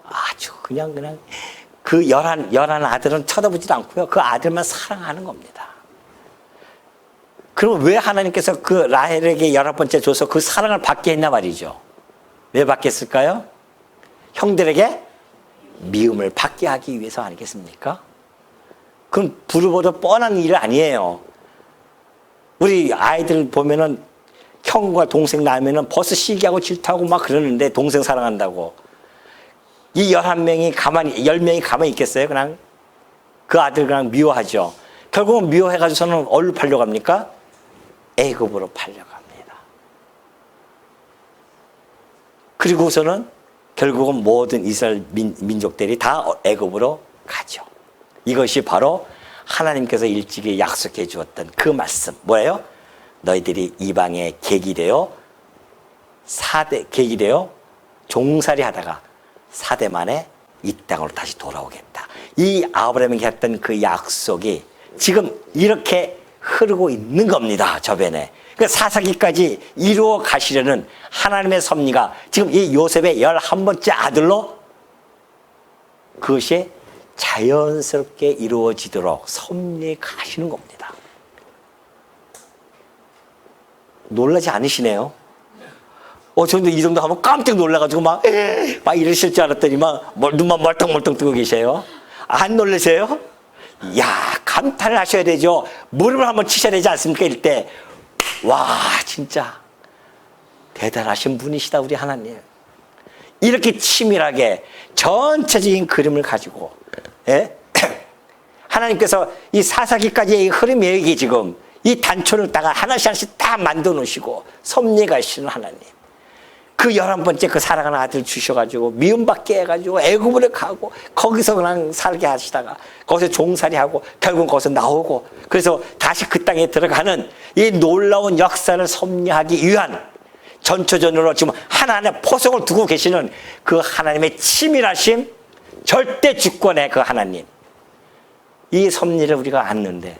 아주 그냥 그 열한 아들은 쳐다보지도 않고요. 그 아들만 사랑하는 겁니다. 그럼 왜 하나님께서 그 라헬에게 11번째 줘서 그 사랑을 받게 했나 말이죠. 왜 받겠을까요? 형들에게 미움을 받게 하기 위해서 아니겠습니까? 그럼 부르보다 뻔한 일 아니에요. 우리 아이들 보면은 형과 동생 낳으면은 벌써 시기하고 질투하고 막 그러는데 동생 사랑한다고. 이 10명이 가만히 있겠어요? 그냥 그 아들 그냥 미워하죠. 결국은 미워해가지고서는 어디로 팔려갑니까? 애굽으로 팔려갑니다. 그리고서는 결국은 모든 이스라엘 민족들이 다 애굽으로 가죠. 이것이 바로 하나님께서 일찍이 약속해 주었던 그 말씀. 뭐예요? 너희들이 이방의 객이 되어 종살이 하다가 4대 만에 이 땅으로 다시 돌아오겠다. 이 아브라함에게 했던 그 약속이 지금 이렇게 흐르고 있는 겁니다. 저변에. 그 사사기까지 이루어 가시려는 하나님의 섭리가 지금 이 요셉의 11번째 아들로 그것이 자연스럽게 이루어지도록 섭리해 가시는 겁니다. 놀라지 않으시네요? 저도 이 정도 하면 깜짝 놀라가지고 막 이러실 줄 알았더니 눈만 멀뚱멀뚱 뜨고 계세요. 안 놀라세요? 이야, 감탄을 하셔야 되죠. 무릎을 한번 치셔야 되지 않습니까? 이럴 때. 와, 진짜 대단하신 분이시다, 우리 하나님. 이렇게 치밀하게 전체적인 그림을 가지고, 예? 하나님께서 이 사사기까지의 흐름이 여기 지금 이 단초를 다가 하나씩 딱 만들어 놓으시고 섭리가시는 하나님. 그 11번째 그 사랑하는 아들 주셔가지고 미움받게 해가지고 애굽으로 가고 거기서 그냥 살게 하시다가 거기서 종살이하고 결국 거기서 나오고 그래서 다시 그 땅에 들어가는 이 놀라운 역사를 섭리하기 위한 전초전으로 지금 하나님의 포석을 두고 계시는 그 하나님의 치밀하심, 절대 주권의 그 하나님. 이 섭리를 우리가 안는데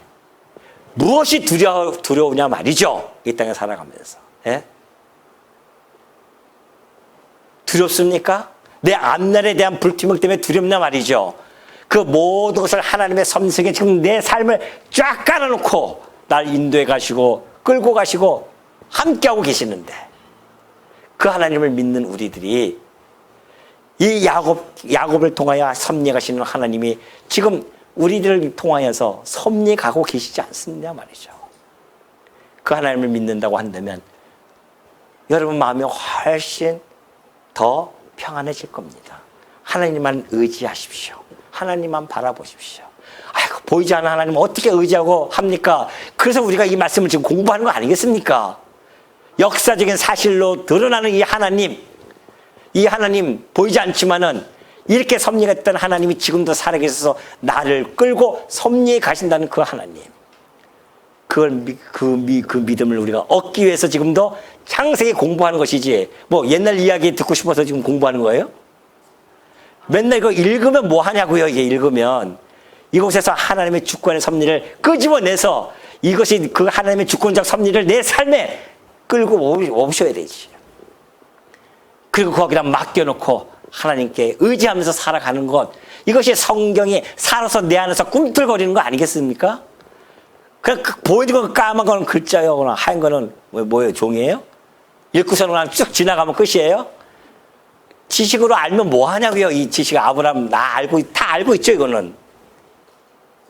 무엇이 두려우냐 말이죠. 이 땅에 살아가면서. 예? 두렵습니까? 내 앞날에 대한 불투명 때문에 두렵냐 말이죠. 그 모든 것을 하나님의 섭리에 지금 내 삶을 쫙 깔아놓고 날 인도해 가시고 끌고 가시고 함께하고 계시는데 그 하나님을 믿는 우리들이 이 야곱을 통하여 섭리해 가시는 하나님이 지금 우리들을 통하여서 섭리해 가고 계시지 않습니까 말이죠. 그 하나님을 믿는다고 한다면 여러분 마음이 훨씬 더 평안해질 겁니다. 하나님만 의지하십시오. 하나님만 바라보십시오. 아이고, 보이지 않는 하나님 어떻게 의지하고 합니까? 그래서 우리가 이 말씀을 지금 공부하는 거 아니겠습니까? 역사적인 사실로 드러나는 이 하나님 보이지 않지만은 이렇게 섭리했던 하나님이 지금도 살아계셔서 나를 끌고 섭리해 가신다는 그 하나님. 그 믿음을 우리가 얻기 위해서 지금도 창세기 공부하는 것이지 뭐 옛날 이야기 듣고 싶어서 지금 공부하는 거예요? 맨날 이거 읽으면 뭐 하냐고요. 이게 읽으면 이곳에서 하나님의 주권의 섭리를 끄집어내서 이것이 그 하나님의 주권적 섭리를 내 삶에 끌고 오셔야 되지. 그리고 거기다 맡겨놓고 하나님께 의지하면서 살아가는 것, 이것이 성경이 살아서 내 안에서 꿈틀거리는 거 아니겠습니까? 그 보이는 거 까만 거는 글자요, 하얀 거는 뭐예요? 종이에요? 읽고서는 그냥 쭉 지나가면 끝이에요? 지식으로 알면 뭐 하냐고요? 이 지식 아브라함 다 알고 있죠, 이거는.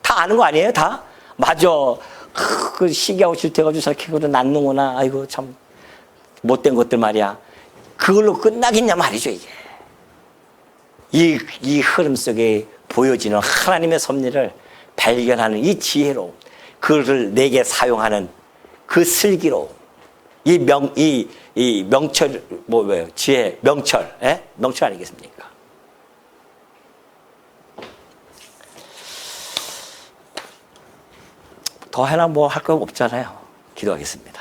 다 아는 거 아니에요, 다? 맞아. 그 시기하고 질투해가지고 저렇게 그걸 낳는구나. 아이고, 참 못된 것들 말이야. 그걸로 끝나겠냐 말이죠, 이게. 이 흐름 속에 보여지는 하나님의 섭리를 발견하는 이 지혜로움, 그것을 내게 사용하는 그 슬기로움, 이 명철, 뭐예요? 지혜, 명철, 예? 명철 아니겠습니까? 더 해나 뭐 할 거 없잖아요. 기도하겠습니다.